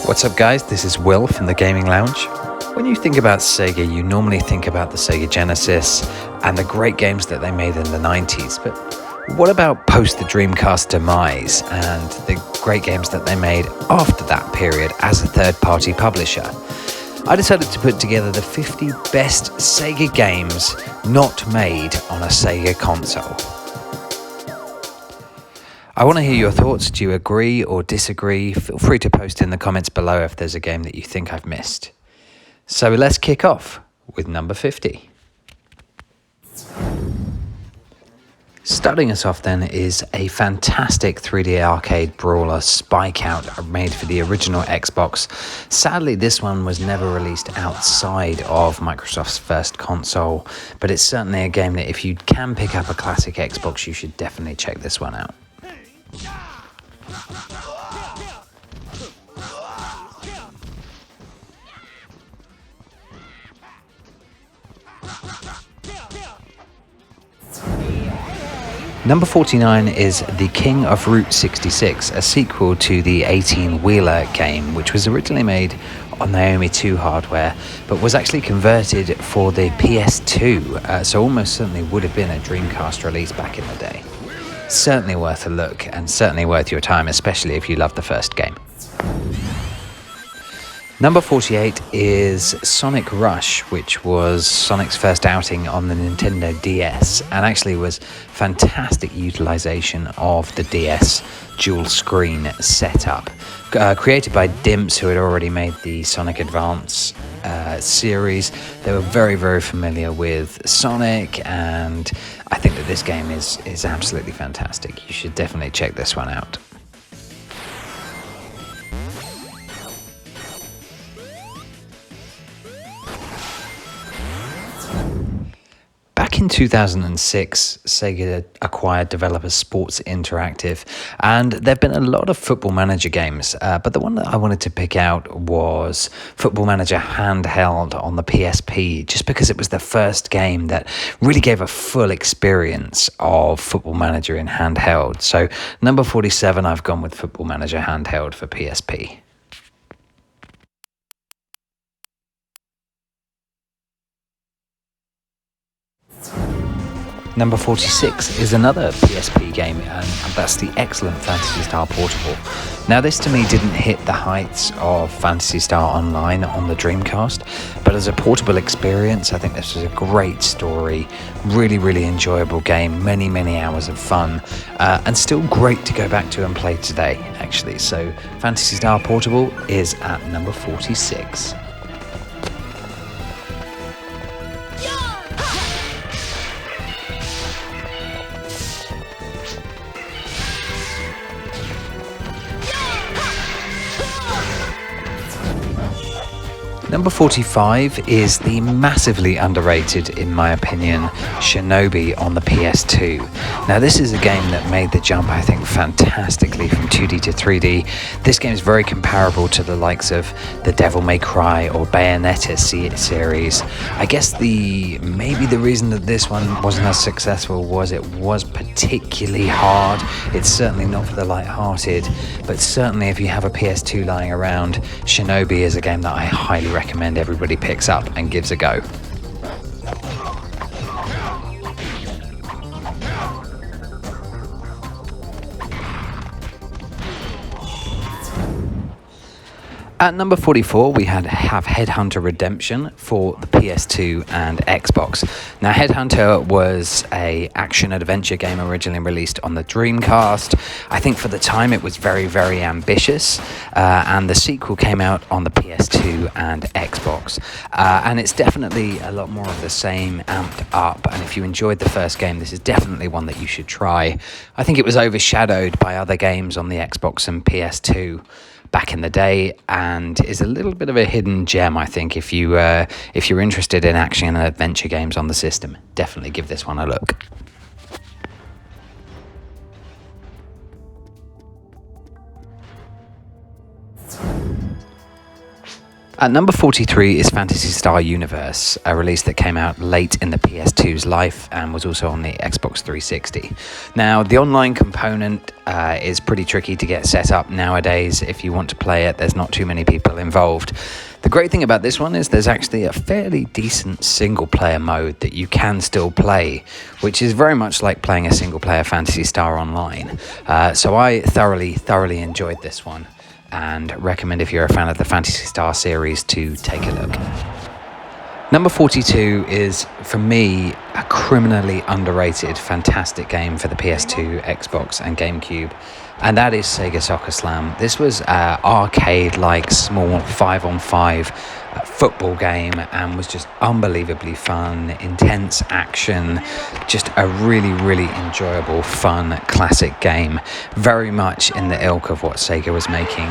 What's up guys, this is Will from the Gaming Lounge. When you think about Sega, you normally think about the Sega Genesis and the great games that they made in the 90s, but what about post the Dreamcast demise and the great games that they made after that period as a third-party publisher? I decided to put together the 50 best Sega games not made on a Sega console. I want to hear your thoughts. Do you agree or disagree? Feel free to post in the comments below if there's a game that you think I've missed. So let's kick off with number 50. Starting us off then is a fantastic 3D arcade brawler, SPIKEOUT, made for the original Xbox. Sadly, this one was never released outside of Microsoft's first console, but it's certainly a game that if you can pick up a classic Xbox, you should definitely check this one out. Number 49 is The King of Route 66, a sequel to the 18-wheeler game, which was originally made on Naomi 2 hardware, but was actually converted for the PS2, so almost certainly would have been a Dreamcast release back in the day. Certainly worth a look, and certainly worth your time, especially if you love the first game. Number 48 is Sonic Rush, which was Sonic's first outing on the Nintendo DS, and actually was fantastic utilization of the DS dual screen setup. Created by Dimps, who had already made the Sonic Advance series. They were very, very familiar with Sonic, and I think that this game is absolutely fantastic. You should definitely check this one out. Back in 2006, Sega acquired developer Sports Interactive, and there have been a lot of Football Manager games, but the one that I wanted to pick out was Football Manager Handheld on the PSP, just because it was the first game that really gave a full experience of Football Manager in handheld. So number 47, I've gone with Football Manager Handheld for PSP. Number 46 is another PSP game, and that's the excellent Phantasy Star Portable. Now, this to me didn't hit the heights of Phantasy Star Online on the Dreamcast, but as a portable experience, I think this was a great story, really, really enjoyable game, many, many hours of fun, and still great to go back to and play today, actually. So, Phantasy Star Portable is at number 46. Number 45 is the massively underrated, in my opinion, Shinobi on the PS2. Now, this is a game that made the jump, I think, fantastically from 2D to 3D. This game is very comparable to the likes of the Devil May Cry or Bayonetta series. I guess maybe the reason that this one wasn't as successful was it was particularly hard. It's certainly not for the light-hearted, but certainly if you have a PS2 lying around, Shinobi is a game that I highly recommend everybody picks up and gives a go. At number 44, we have Headhunter Redemption for the PS2 and Xbox. Now, Headhunter was an action-adventure game originally released on the Dreamcast. I think for the time it was very, very ambitious, and the sequel came out on the PS2 and Xbox. And it's definitely a lot more of the same, amped up, and if you enjoyed the first game, this is definitely one that you should try. I think it was overshadowed by other games on the Xbox and PS2 back in the day, and is a little bit of a hidden gem, I think. If you're interested in action and adventure games on the system, definitely give this one a look. At number 43 is Phantasy Star Universe, a release that came out late in the PS2's life and was also on the Xbox 360. Now, the online component is pretty tricky to get set up nowadays. If you want to play it, there's not too many people involved. The great thing about this one is there's actually a fairly decent single-player mode that you can still play, which is very much like playing a single-player Phantasy Star Online. So I thoroughly enjoyed this one, and recommend if you're a fan of the Phantasy Star series to take a look. Number 42 is, for me, a criminally underrated, fantastic game for the PS2, Xbox and GameCube, and that is Sega Soccer Slam. This was an arcade-like small 5-on-5 football game and was just unbelievably fun, intense action, just a really enjoyable, fun, classic game, very much in the ilk of what Sega was making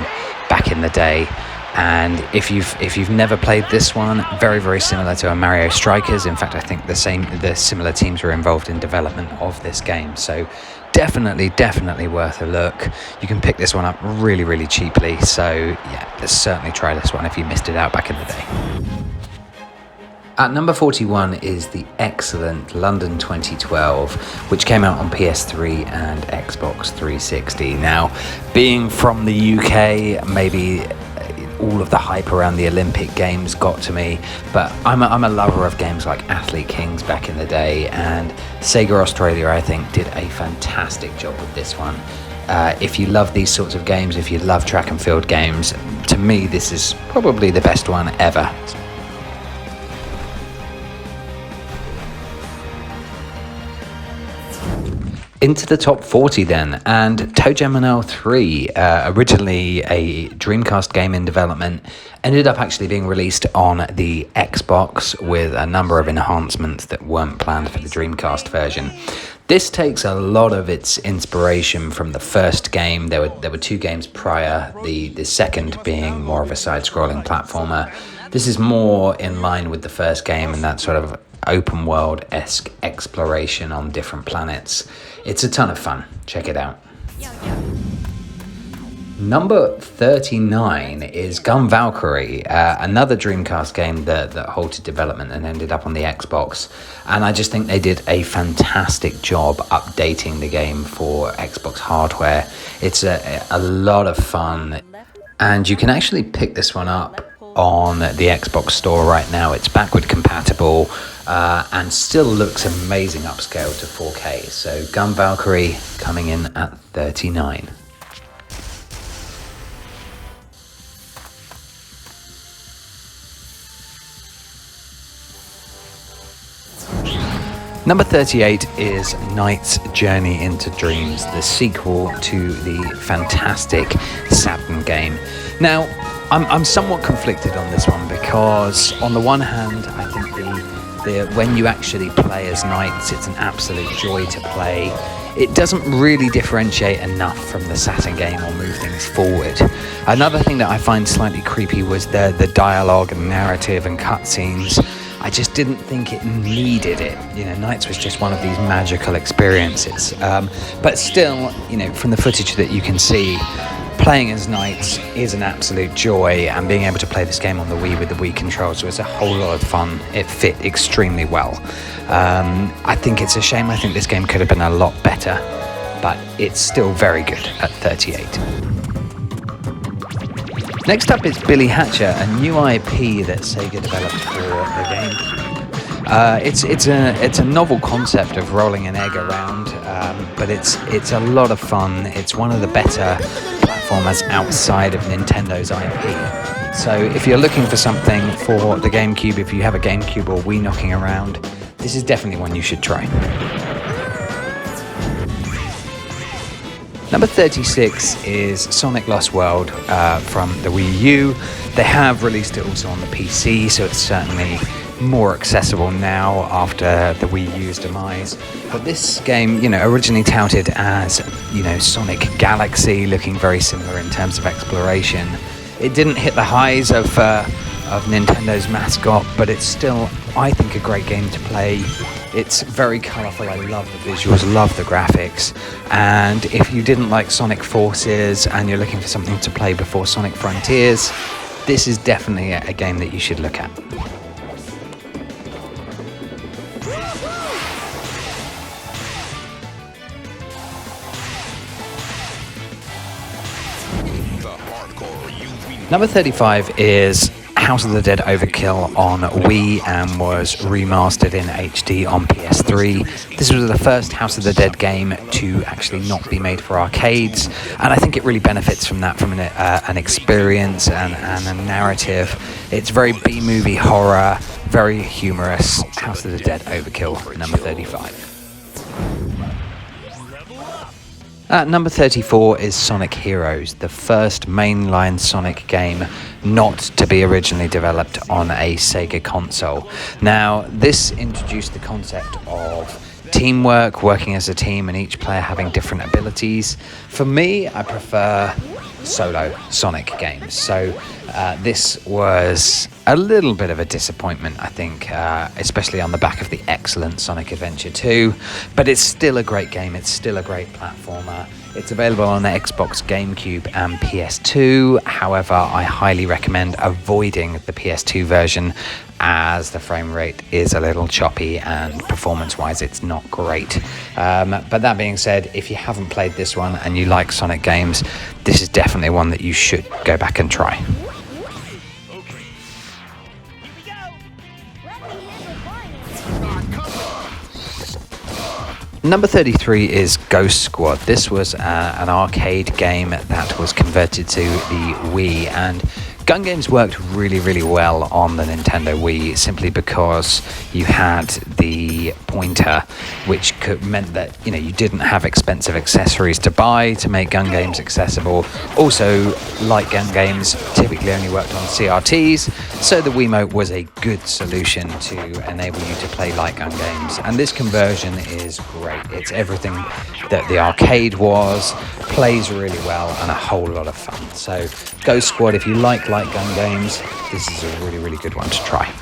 back in the day. And if you've never played this one, very similar to a Mario Strikers. In fact, I think the similar teams were involved in development of this game. So definitely worth a look. You can pick this one up really cheaply. So yeah, let's certainly try this one if you missed it out back in the day. At number 41 is the excellent London 2012, which came out on PS3 and Xbox 360. Now, being from the UK, maybe all of the hype around the Olympic Games got to me, but I'm a lover of games like Athlete Kings back in the day, and Sega Australia, I think, did a fantastic job with this one. If you love these sorts of games, if you love track and field games, to me this is probably the best one ever. Into the top 40 then, and ToeJam & 3, originally a Dreamcast game in development, ended up actually being released on the Xbox with a number of enhancements that weren't planned for the Dreamcast version. This takes a lot of its inspiration from the first game. There were two games prior, the second being more of a side-scrolling platformer. This is more in line with the first game and that sort of open world-esque exploration on different planets. It's a ton of fun. Check it out. Number 39 is Gunvalkyrie, another Dreamcast game that halted development and ended up on the Xbox. And I just think they did a fantastic job updating the game for Xbox hardware. It's a lot of fun. And you can actually pick this one up on the Xbox store right now. It's backward compatible and still looks amazing upscale to 4K. So Gunvalkyrie coming in at 39. Number 38 is Knight's Journey into Dreams, the sequel to the fantastic Saturn game. Now, I'm somewhat conflicted on this one because, on the one hand, I think when you actually play as Knights, it's an absolute joy to play. It doesn't really differentiate enough from the Saturn game or move things forward. Another thing that I find slightly creepy was the dialogue and narrative and cutscenes. I just didn't think it needed it. You know, Knights was just one of these magical experiences. But still, you know, from the footage that you can see, playing as Knights is an absolute joy, and being able to play this game on the Wii with the Wii controls was a whole lot of fun. It fit extremely well. I think it's a shame. I think this game could have been a lot better, but it's still very good at 38. Next up is Billy Hatcher, a new IP that Sega developed for the GameCube. It's a novel concept of rolling an egg around, but it's a lot of fun. It's one of the better platformers outside of Nintendo's IP. So if you're looking for something for the GameCube, if you have a GameCube or Wii knocking around, this is definitely one you should try. Number 36 is Sonic Lost World from the Wii U. They have released it also on the PC, so it's certainly more accessible now after the Wii U's demise. But this game, you know, originally touted as, you know, Sonic Galaxy, looking very similar in terms of exploration. It didn't hit the highs of Nintendo's mascot, but it's still, I think, a great game to play. It's very colourful. I love the visuals, love the graphics. And if you didn't like Sonic Forces and you're looking for something to play before Sonic Frontiers, this is definitely a game that you should look at. Number 35 is House of the Dead Overkill on Wii and was remastered in HD on PS3. This was the first House of the Dead game to actually not be made for arcades, and I think it really benefits from that, from an experience and a narrative. It's very B-movie horror, very humorous. House of the Dead Overkill, number 35. At number 34 is Sonic Heroes, the first mainline Sonic game not to be originally developed on a Sega console. Now, this introduced the concept of teamwork, working as a team, and each player having different abilities. For me, I prefer solo Sonic games, so this was a little bit of a disappointment, I think, especially on the back of the excellent Sonic Adventure 2, but it's still a great game. It's still a great platformer. It's available on the Xbox, GameCube and PS2. However, I highly recommend avoiding the PS2 version as the frame rate is a little choppy and performance-wise it's not great. But that being said, if you haven't played this one and you like Sonic games, this is definitely one that you should go back and try. Number 33 is Ghost Squad. This was an arcade game that was converted to the Wii, and gun games worked really, really well on the Nintendo Wii simply because you had the pointer, which meant that you didn't have expensive accessories to buy to make gun games accessible. Also, light gun games typically only worked on CRTs, so the Wiimote was a good solution to enable you to play light gun games. And this conversion is great. It's everything that the arcade was, plays really well, and a whole lot of fun. So Ghost Squad, if you like light gun games, this is a really, really good one to try.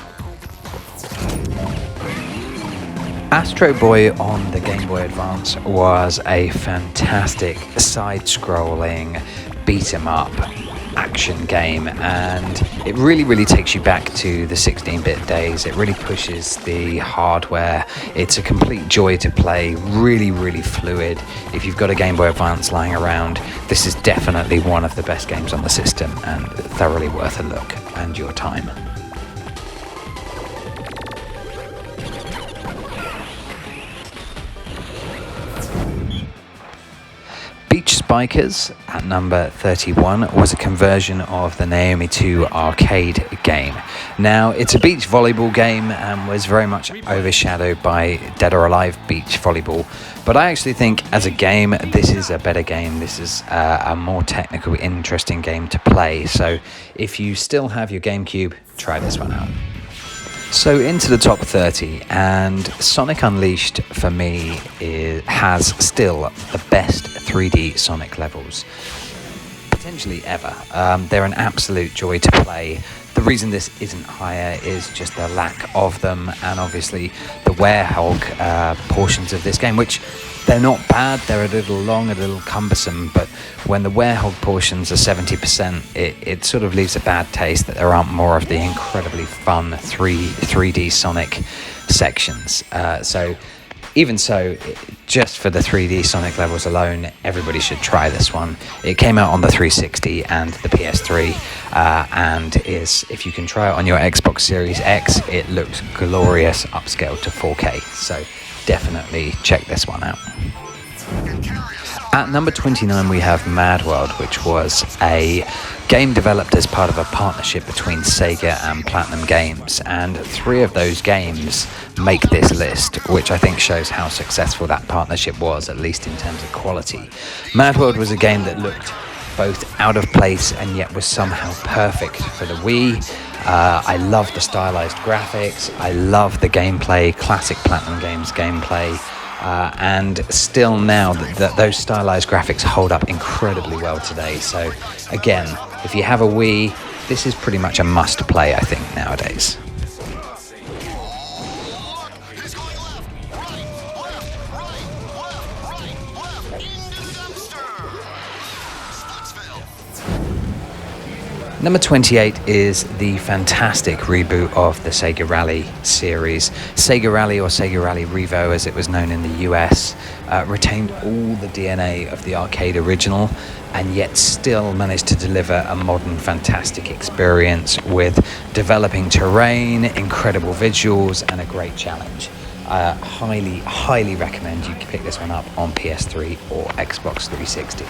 Astro Boy on the Game Boy Advance was a fantastic side-scrolling beat-em-up action game, and it really, really takes you back to the 16-bit days. It really pushes the hardware. It's a complete joy to play, really, really fluid. If you've got a Game Boy Advance lying around, this is definitely one of the best games on the system and thoroughly worth a look and your time. Beach Spikers at number 31 was a conversion of the Naomi 2 arcade game. Now, it's a beach volleyball game and was very much overshadowed by Dead or Alive Beach Volleyball, but I actually think as a game this is a better game. This is a more technical, interesting game to play, so if you still have your GameCube, try this one out. So into the top 30, and Sonic Unleashed for me has still the best 3D Sonic levels potentially ever. They're an absolute joy to play. The reason this isn't higher is just the lack of them, and obviously the werehog portions of this game, which they're not bad, they're a little long, a little cumbersome, but when the werehog portions are 70%, it sort of leaves a bad taste that there aren't more of the incredibly fun 3D Sonic sections. So even so, just for the 3D Sonic levels alone, everybody should try this one. It came out on the 360 and the PS3, and if you can try it on your Xbox Series X, it looks glorious upscaled to 4K. So definitely check this one out. At number 29 we have MadWorld, which was a game developed as part of a partnership between Sega and Platinum Games, and 3 of those games make this list, which I think shows how successful that partnership was, at least in terms of quality. MadWorld was a game that looked both out of place and yet was somehow perfect for the Wii. I love the stylized graphics, I love the gameplay, classic Platinum Games gameplay, and still now those stylized graphics hold up incredibly well today. So again, if you have a Wii, this is pretty much a must play, I think, nowadays. Number 28 is the fantastic reboot of the Sega Rally series. Sega Rally, or Sega Rally Revo as it was known in the US, retained all the DNA of the arcade original and yet still managed to deliver a modern fantastic experience with developing terrain, incredible visuals and a great challenge. Highly recommend you pick this one up on PS3 or Xbox 360.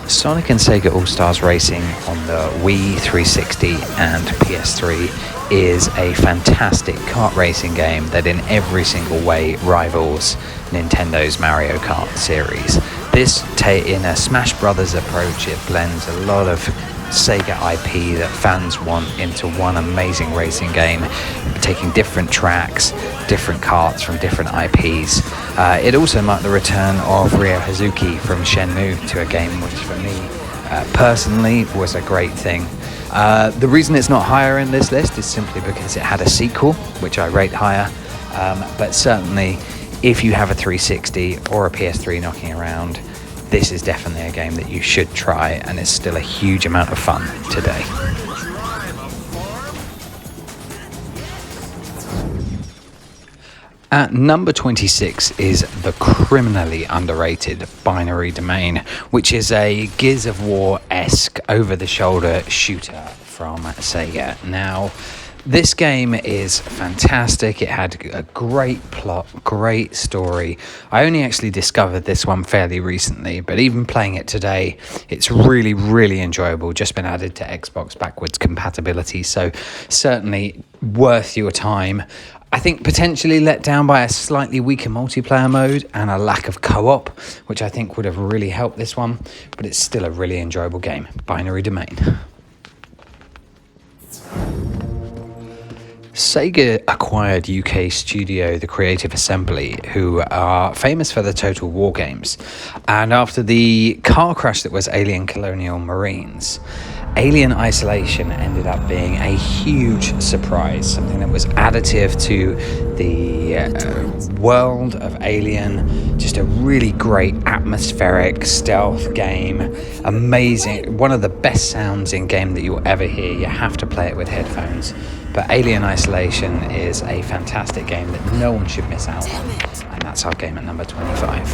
Sonic and Sega All-Stars Racing on the Wii, 360 and PS3 is a fantastic kart racing game that in every single way rivals Nintendo's Mario Kart series. This, in a Smash Brothers approach, it blends a lot of Sega IP that fans want into one amazing racing game, taking different tracks, different karts from different IPs. It also marked the return of Ryo Hazuki from Shenmue to a game which for me personally was a great thing. The reason it's not higher in this list is simply because it had a sequel, which I rate higher, but certainly if you have a 360 or a PS3 knocking around, this is definitely a game that you should try, and it's still a huge amount of fun today. At number 26 is the criminally underrated Binary Domain, which is a Gears of War-esque over-the-shoulder shooter from Sega. Now, this game is fantastic. It had a great plot, great story. I only actually discovered this one fairly recently, but even playing it today, it's really enjoyable. Just been added to Xbox backwards compatibility, so certainly worth your time. I think potentially let down by a slightly weaker multiplayer mode and a lack of co-op, which I think would have really helped this one, but it's still a really enjoyable game. Binary Domain. Sega acquired UK studio The Creative Assembly, who are famous for the Total War games. And after the car crash that was Alien Colonial Marines, Alien Isolation ended up being a huge surprise, something that was additive to the world of Alien, just a really great atmospheric stealth game, amazing, one of the best sounds in game that you'll ever hear. You have to play it with headphones. But Alien Isolation is a fantastic game that no one should miss out on, and that's our game at number 25.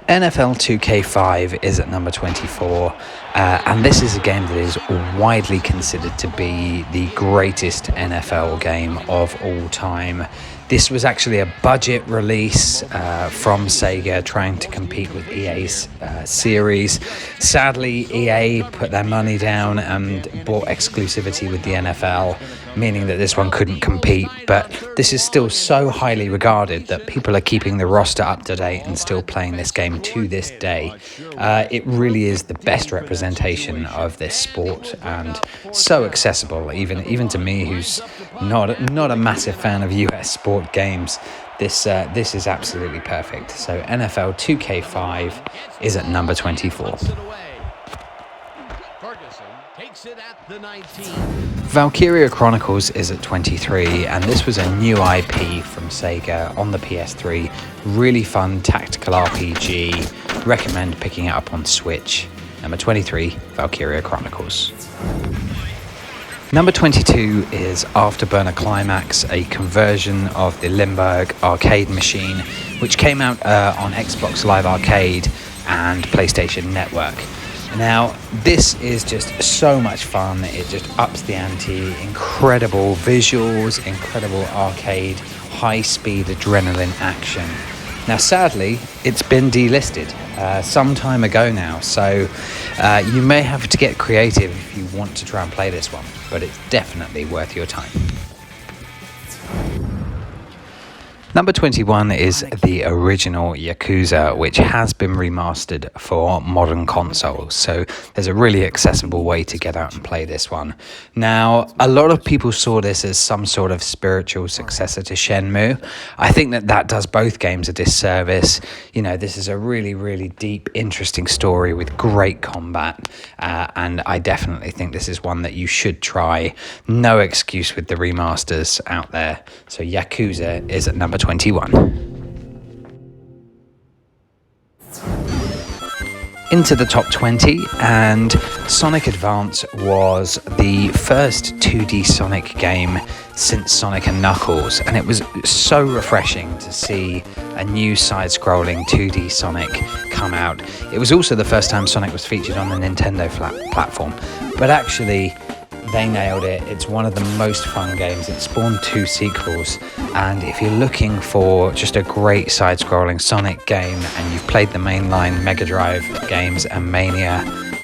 NFL 2K5 is at number 24, and this is a game that is widely considered to be the greatest NFL game of all time. This was actually a budget release from Sega trying to compete with EA's series. Sadly, EA put their money down and bought exclusivity with the NFL, meaning that this one couldn't compete. But this is still so highly regarded that people are keeping the roster up to date and still playing this game to this day. It really is the best representation of this sport and so accessible, even to me, who's not a massive fan of US sport games. This is absolutely perfect. So NFL 2K5 is at number 24. Valkyria Chronicles is at 23, and this was a new IP from Sega on the PS3. Really fun tactical RPG. Recommend picking it up on Switch. Number 23, Valkyria Chronicles. Number 22 is Afterburner Climax, a conversion of the Limburg arcade machine, which came out on Xbox Live Arcade and PlayStation Network. Now, this is just so much fun. It just ups the ante. Incredible visuals, incredible arcade, high-speed adrenaline action. Now, sadly, it's been delisted some time ago now, so you may have to get creative if you want to try and play this one, but it's definitely worth your time. Number 21 is the original Yakuza, which has been remastered for modern consoles. So there's a really accessible way to get out and play this one. Now, a lot of people saw this as some sort of spiritual successor to Shenmue. I think that does both games a disservice. You know, this is a really, really deep, interesting story with great combat. And I definitely think this is one that you should try. No excuse with the remasters out there. So Yakuza is at number 21. Into the top 20, and Sonic Advance was the first 2D Sonic game since Sonic & Knuckles, and it was so refreshing to see a new side-scrolling 2D Sonic come out. It was also the first time Sonic was featured on a Nintendo platform, but actually they nailed it. It's one of the most fun games. It spawned 2 sequels, and if you're looking for just a great side-scrolling Sonic game and you've played the mainline Mega Drive games and Mania,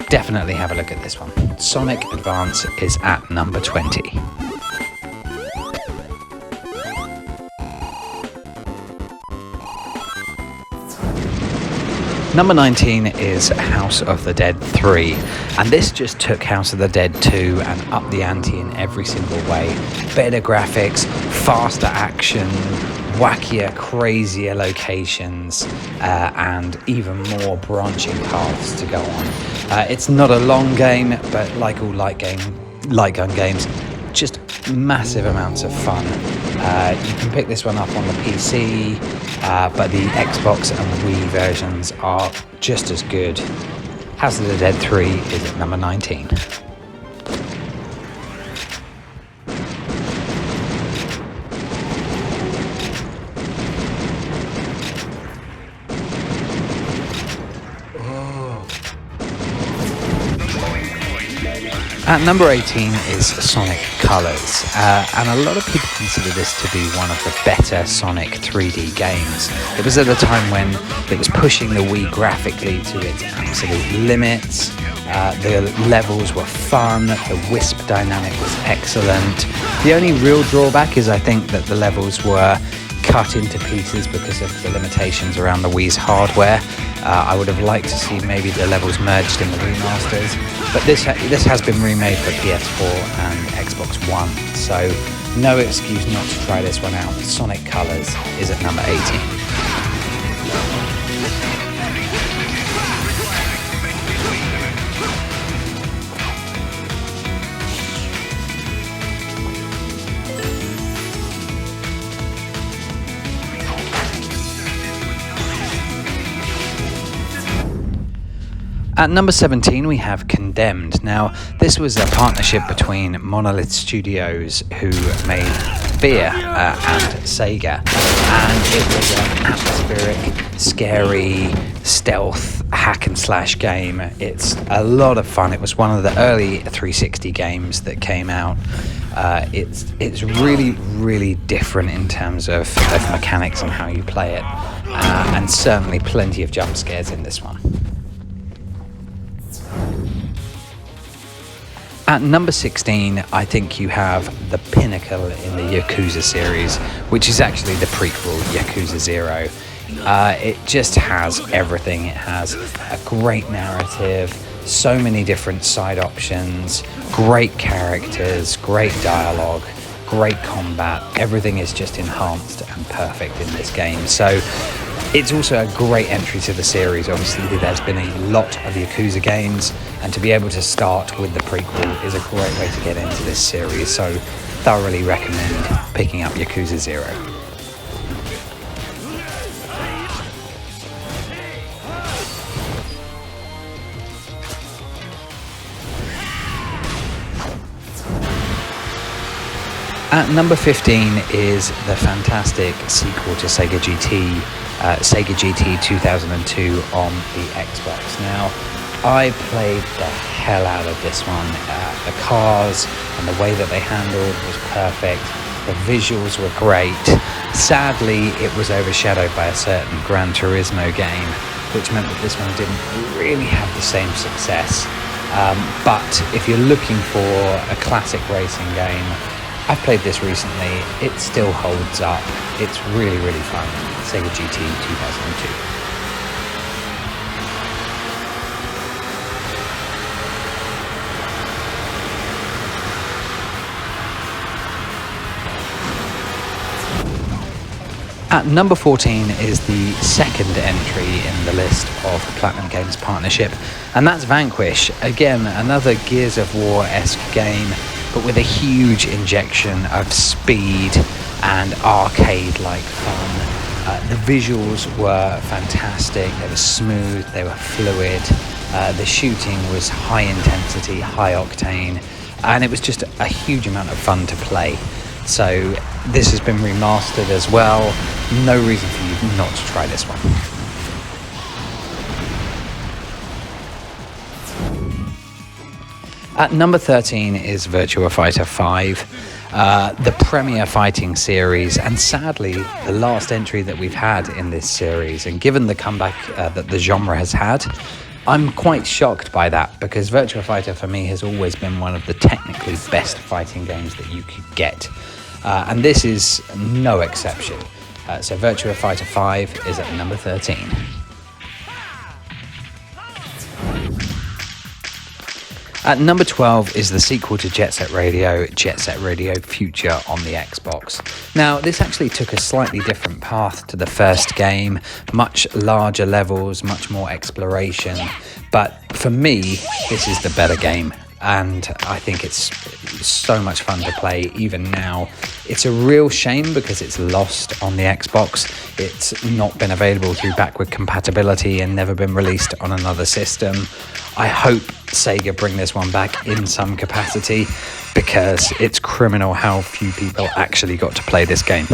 definitely have a look at this one. Sonic Advance is at number 20. Number 19 is House of the Dead 3, and this just took House of the Dead 2 and upped the ante in every single way. Better graphics, faster action, wackier, crazier locations, and even more branching paths to go on. It's not a long game, but like all light gun games, just massive amounts of fun. You can pick this one up on the PC, but the Xbox and Wii versions are just as good. House of the Dead 3 is at number 19. At number 18 is Sonic Colors, and a lot of people consider this to be one of the better Sonic 3D games. It was at a time when it was pushing the Wii graphically to its absolute limits. The levels were fun, the wisp dynamic was excellent. The only real drawback is I think that the levels were cut into pieces because of the limitations around the Wii's hardware. I would have liked to see maybe the levels merged in the remasters, but this has been remade for PS4 and Xbox One, so no excuse not to try this one out. Sonic Colors is at number 18. At number 17, we have Condemned. Now, this was a partnership between Monolith Studios, who made Fear, and Sega. And it was an atmospheric, scary, stealth, hack and slash game. It's a lot of fun. It was one of the early 360 games that came out. It's really, really different in terms of mechanics and how you play it. And certainly plenty of jump scares in this one. At number 16, I think you have the pinnacle in the Yakuza series, which is actually the prequel, Yakuza 0. It just has everything. It has a great narrative, so many different side options, great characters, great dialogue, great combat. Everything is just enhanced and perfect in this game. So it's also a great entry to the series. Obviously, there's been a lot of Yakuza games, and to be able to start with the prequel is a great way to get into this series. So thoroughly recommend picking up Yakuza 0. At number 15 is the fantastic sequel to Sega GT, Sega GT 2002 on the Xbox. Now, I played the hell out of this one. The cars and the way that they handled was perfect. The visuals were great. Sadly, it was overshadowed by a certain Gran Turismo game, which meant that this one didn't really have the same success. But if you're looking for a classic racing game, I've played this recently, it still holds up, it's really, really fun. SEGA GT 2002. At number 14 is the second entry in the list of the Platinum Games partnership, and that's Vanquish. Again, another Gears of War-esque game, but with a huge injection of speed and arcade-like fun. The visuals were fantastic, they were smooth, they were fluid, the shooting was high intensity, high octane, and it was just a huge amount of fun to play. So this has been remastered as well. No reason for you not to try this one. At number 13 is Virtua Fighter 5, the premier fighting series, and sadly the last entry that we've had in this series. And given the comeback that the genre has had, I'm quite shocked by that, because Virtua Fighter for me has always been one of the technically best fighting games that you could get. And this is no exception. So Virtua Fighter 5 is at number 13. At number 12 is the sequel to Jet Set Radio Future on the Xbox. Now, this actually took a slightly different path to the first game, much larger levels, much more exploration, but for me, this is the better game. And I think it's so much fun to play even now. It's a real shame because it's lost on the Xbox. It's not been available through backward compatibility and never been released on another system. I hope Sega bring this one back in some capacity, because it's criminal how few people actually got to play this game.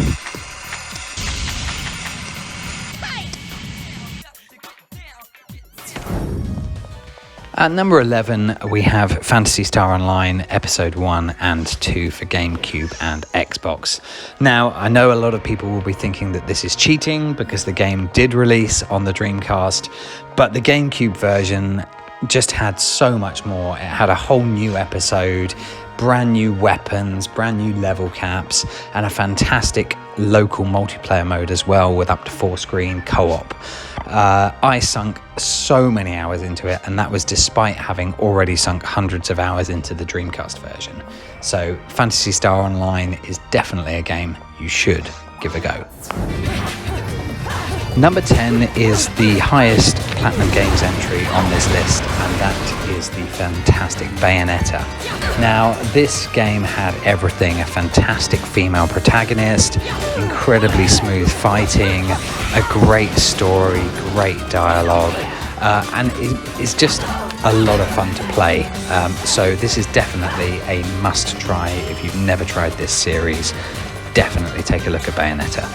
At number 11, we have Phantasy Star Online Episode 1 and 2 for GameCube and Xbox. Now, I know a lot of people will be thinking that this is cheating because the game did release on the Dreamcast, but the GameCube version just had so much more. It had a whole new episode, brand new weapons, brand new level caps, and a fantastic local multiplayer mode as well with up to 4-screen co-op. I sunk so many hours into it, and that was despite having already sunk hundreds of hours into the Dreamcast version. So Phantasy Star Online is definitely a game you should give a go. Number 10 is the highest Platinum Games entry on this list, and that is the fantastic Bayonetta. Now, this game had everything: a fantastic female protagonist, incredibly smooth fighting, a great story, great dialogue, and it's just a lot of fun to play. So this is definitely a must try if you've never tried this series. Definitely take a look at Bayonetta.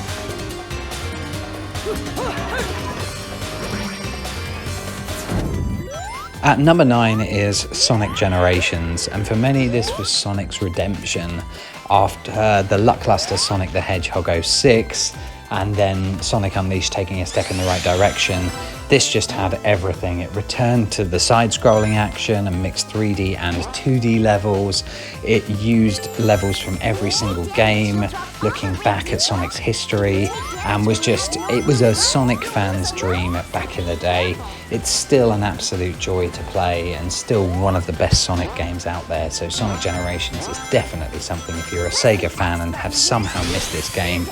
At number 9 is Sonic Generations, and for many this was Sonic's redemption after the lackluster Sonic the Hedgehog 06 and then Sonic Unleashed taking a step in the right direction. This just had everything. It returned to the side-scrolling action and mixed 3D and 2D levels. It used levels from every single game, looking back at Sonic's history, and it was a Sonic fan's dream back in the day. It's still an absolute joy to play and still one of the best Sonic games out there. So Sonic Generations is definitely something, if you're a Sega fan and have somehow missed this game,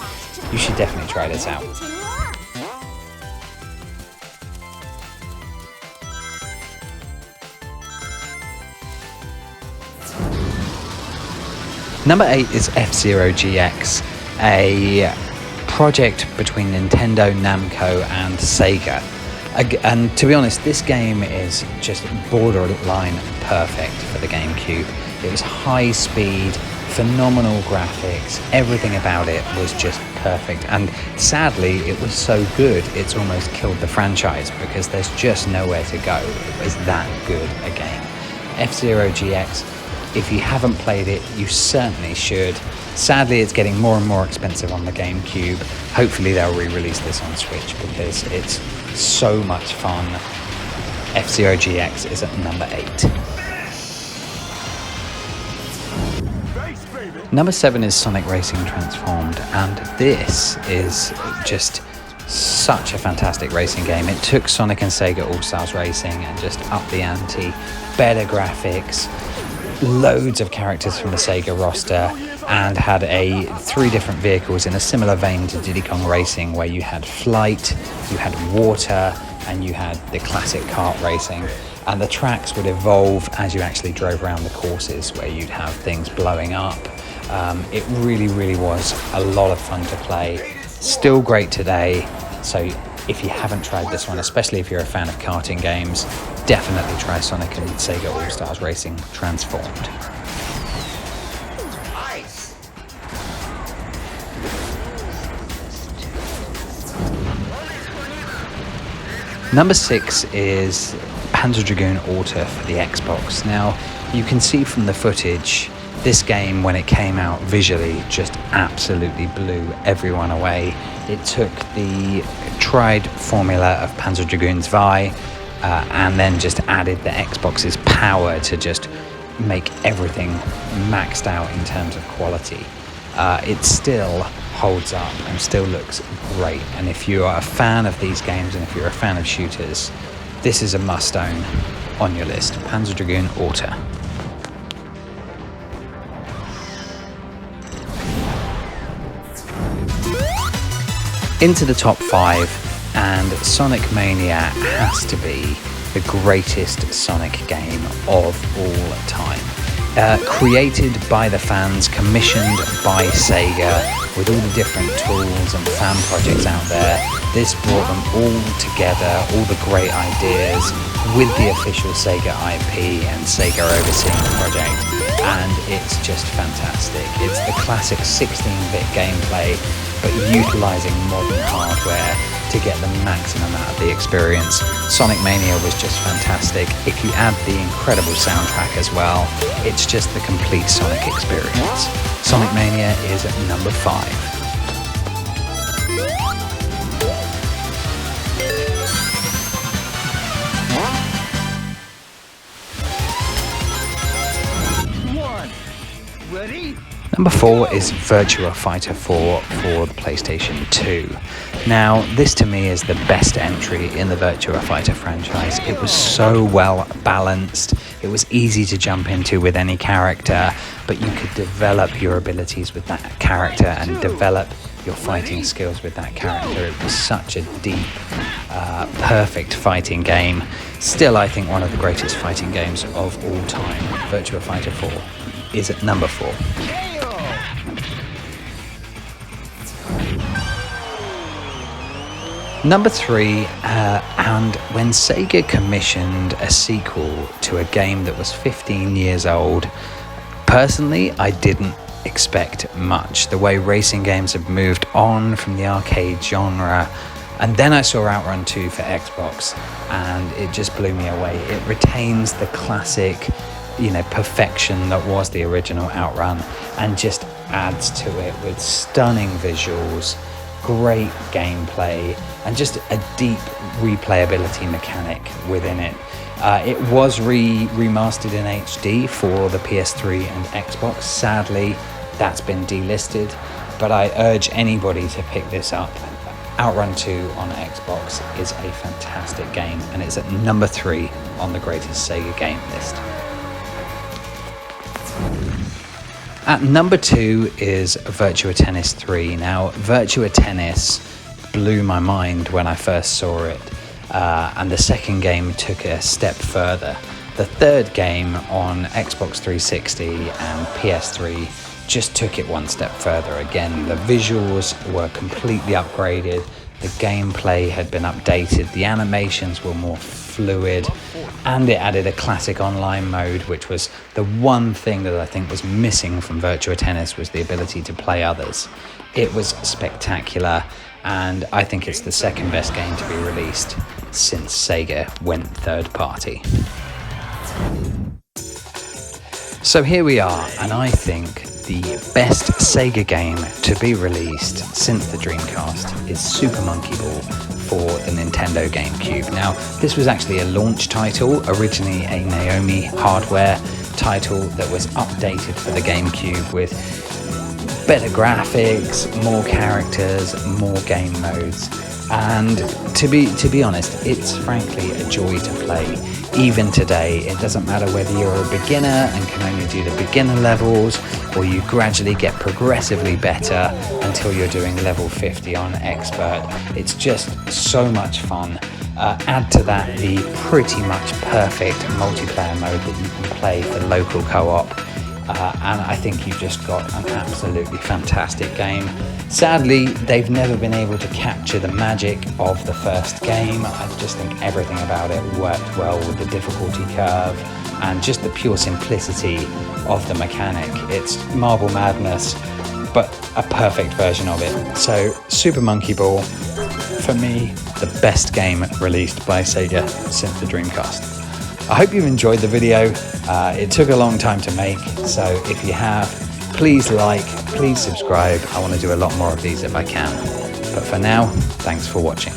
you should definitely try this out. Number 8 is F-Zero GX, a project between Nintendo, Namco and Sega. And to be honest, this game is just borderline perfect for the GameCube. It was high speed, phenomenal graphics, everything about it was just perfect. And sadly, it was so good, it's almost killed the franchise because there's just nowhere to go. It was that good a game. F-Zero GX, if you haven't played it, you certainly should. Sadly, it's getting more and more expensive on the GameCube. Hopefully they'll re-release this on Switch because it's so much fun. F-Zero GX is at number 8. Number 7 is Sonic Racing Transformed, and this is just such a fantastic racing game. It took Sonic and Sega All-Stars Racing and just upped the ante, better graphics, loads of characters from the Sega roster, and had 3 different vehicles in a similar vein to Diddy Kong Racing, where you had flight, you had water, and you had the classic kart racing. And the tracks would evolve as you actually drove around the courses, where you'd have things blowing up. It really was a lot of fun to play. Still great today. So if you haven't tried this one, especially if you're a fan of karting games, definitely try Sonic and Sega All-Stars Racing Transformed. Number 6 is Panzer Dragoon Orta for the Xbox. Now, you can see from the footage, this game, when it came out visually, just absolutely blew everyone away. It took the tried formula of Panzer Dragoon's Vi and then just added the Xbox's power to just make everything maxed out in terms of quality. It still holds up and still looks great. And if you are a fan of these games and if you're a fan of shooters, this is a must-own on your list. Panzer Dragoon Orta. Into the top 5, and Sonic Mania has to be the greatest Sonic game of all time. Created by the fans, commissioned by Sega, with all the different tools and fan projects out there, this brought them all together, all the great ideas, with the official Sega IP and Sega overseeing the project, and it's just fantastic. It's the classic 16-bit gameplay, but utilising modern hardware to get the maximum out of the experience. Sonic Mania was just fantastic. If you add the incredible soundtrack as well, it's just the complete Sonic experience. Sonic Mania is at number 5. Number 4 is Virtua Fighter 4 for the PlayStation 2. Now, this to me is the best entry in the Virtua Fighter franchise. It was so well balanced. It was easy to jump into with any character, but you could develop your abilities with that character and develop your fighting skills with that character. It was such a deep, perfect fighting game. Still, I think one of the greatest fighting games of all time. Virtua Fighter 4 is at number 4. Number 3, and when Sega commissioned a sequel to a game that was 15 years old, personally, I didn't expect much. The way racing games have moved on from the arcade genre, and then I saw Outrun 2 for Xbox, and it just blew me away. It retains the classic, perfection that was the original Outrun, and just adds to it with stunning visuals, great gameplay, and just a deep replayability mechanic within it. It was remastered in HD for the PS3 and Xbox. Sadly, that's been delisted, but I urge anybody to pick this up. Outrun 2 on Xbox is a fantastic game, and it's at number 3 on the greatest Sega game list. At number 2 is Virtua Tennis 3. Now, Virtua Tennis blew my mind when I first saw it, and the second game took a step further. The third game on Xbox 360 and PS3 just took it one step further. Again, the visuals were completely upgraded, the gameplay had been updated, the animations were more fluid, and it added a classic online mode, which was the one thing that I think was missing from Virtua Tennis, was the ability to play others. It was spectacular, and I think it's the second best game to be released since Sega went third party. So here we are, and I think the best Sega game to be released since the Dreamcast is Super Monkey Ball for the Nintendo GameCube. Now, this was actually a launch title, originally a Naomi hardware title that was updated for the GameCube with better graphics, more characters, more game modes. And to be honest, it's frankly a joy to play. Even today, it doesn't matter whether you're a beginner and can only do the beginner levels, or you gradually get progressively better until you're doing level 50 on expert. It's just so much fun. Add to that the pretty much perfect multiplayer mode that you can play for local co-op. And I think you've just got an absolutely fantastic game. Sadly, they've never been able to capture the magic of the first game. I just think everything about it worked well with the difficulty curve and just the pure simplicity of the mechanic. It's Marble Madness, but a perfect version of it. So Super Monkey Ball, for me, the best game released by Sega since the Dreamcast. I hope you've enjoyed the video. It took a long time to make, so if you have, please like, please subscribe. I want to do a lot more of these if I can. But for now, thanks for watching.